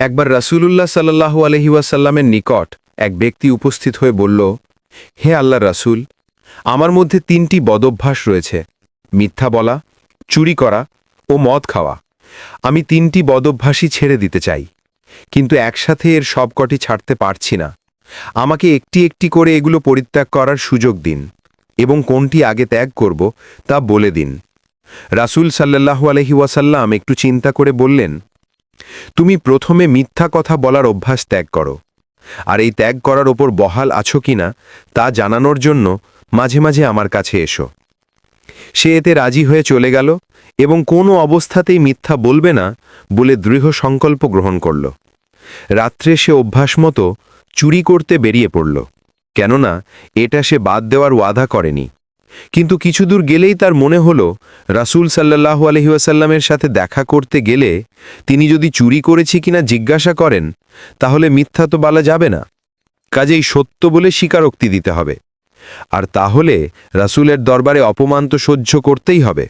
একবার রাসূলুল্লাহ সাল্লাল্লাহু আলাইহি ওয়াসাল্লামের নিকট এক ব্যক্তি উপস্থিত হয়ে বলল, হে আল্লাহর রাসূল, আমার মধ্যে ৩টি বদঅভ্যাস রয়েছে, মিথ্যা বলা, চুরি করা ও মদ খাওয়া। আমি ৩টি বদঅভ্যাসই ছেড়ে দিতে চাই, কিন্তু একসাথে এর সবকটি ছাড়তে পারছি না। আমাকে একটি একটি করে এগুলো পরিত্যাগ করার সুযোগ দিন এবং কোনটি আগে ত্যাগ করব তা বলে দিন। রাসূল সাল্লাল্লাহু আলাইহি ওয়াসাল্লাম একটু চিন্তা করে বললেন, তুমি প্রথমে মিথ্যা কথা বলার অভ্যাস ত্যাগ করো, আর এই ত্যাগ করার ওপর বহাল আছো কিনা তা জানানোর জন্য মাঝে মাঝে আমার কাছে এসো। সে এতে রাজি হয়ে চলে গেল এবং কোনো অবস্থাতেই মিথ্যা বলবে না বলে দৃঢ় সংকল্প গ্রহণ করল। রাত্রে সে অভ্যাস মতো চুরি করতে বেরিয়ে পড়ল, কেননা এটা সে বাদ দেওয়ার ওয়াদা করেনি। কিন্তু কিছু দূর গেলেই তার মনে হলো, রাসূল সাল্লাল্লাহু আলাইহি ওয়াসাল্লামের সাথে দেখা করতে গেলে তিনি যদি চুরি করেছি কিনা জিজ্ঞাসা করেন, তাহলে মিথ্যা তো বলা যাবে না, কাজেই সত্য বলে স্বীকারোক্তি দিতে হবে। আর তাহলে রাসূলের দরবারে অপমান তো সহ্য করতেই হবে,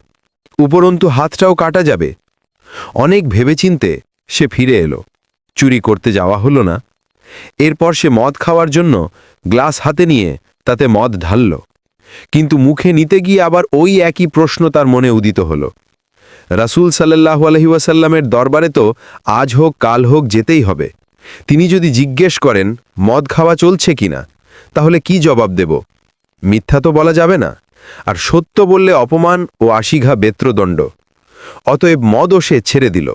উপরন্তু হাতটাও কাটা যাবে। অনেক ভেবেচিন্তে সে ফিরে এলো, চুরি করতে যাওয়া হলো না। এরপর সে মদ খাওয়ার জন্য গ্লাস হাতে নিয়ে তাতে মদ ঢালল, কিন্তু মুখে নিতে গিয়ে আবার ওই একই প্রশ্ন তার মনে উদিত হল। রাসূল সাল্লাল্লাহু আলাইহি ওয়াসাল্লামের দরবারে তো আজ হোক কাল হোক যেতেই হবে। তিনি যদি জিজ্ঞেস করেন মদ খাওয়া চলছে কিনা, তাহলে কি জবাব দেব? মিথ্যা তো বলা যাবে না, আর সত্য বললে অপমান ও ৮০ ঘা বেত্রদণ্ড। অতএব মদও সে ছেড়ে দিল।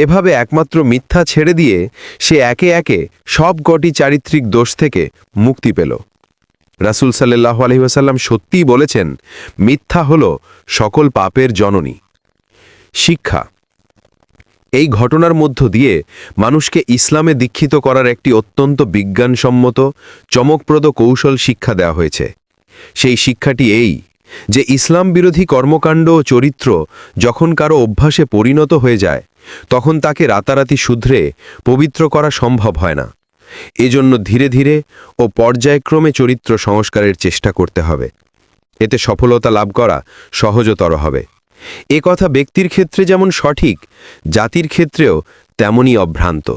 এভাবে একমাত্র মিথ্যা ছেড়ে দিয়ে সে একে একে সব কটি চারিত্রিক দোষ থেকে মুক্তি পেল। রাসূল সাল্লাল্লাহু আলাইহি ওয়াসাল্লাম সত্যিই বলেছেন, মিথ্যা হল সকল পাপের জননী। শিক্ষা: এই ঘটনার মধ্য দিয়ে মানুষকে ইসলামে দীক্ষিত করার একটি অত্যন্ত বিজ্ঞানসম্মত চমকপ্রদ কৌশল শিক্ষা দেওয়া হয়েছে। সেই শিক্ষাটি এই যে ইসলাম বিরোধী কর্মকাণ্ড ও চরিত্র যখন কারো অভ্যাসে পরিণত হয়ে যায়, তখন তাকে রাতারাতি শুধরে পবিত্র করা সম্ভব হয় না। এজন্য ধীরে ধীরে ও পর্যায়ক্রমে চরিত্র সংস্কারের চেষ্টা করতে হবে। এতে সফলতা লাভ করা সহজতর হবে। এ কথা ব্যক্তির ক্ষেত্রে যেমন সঠিক, জাতির ক্ষেত্রেও তেমনই অভ্রান্ত।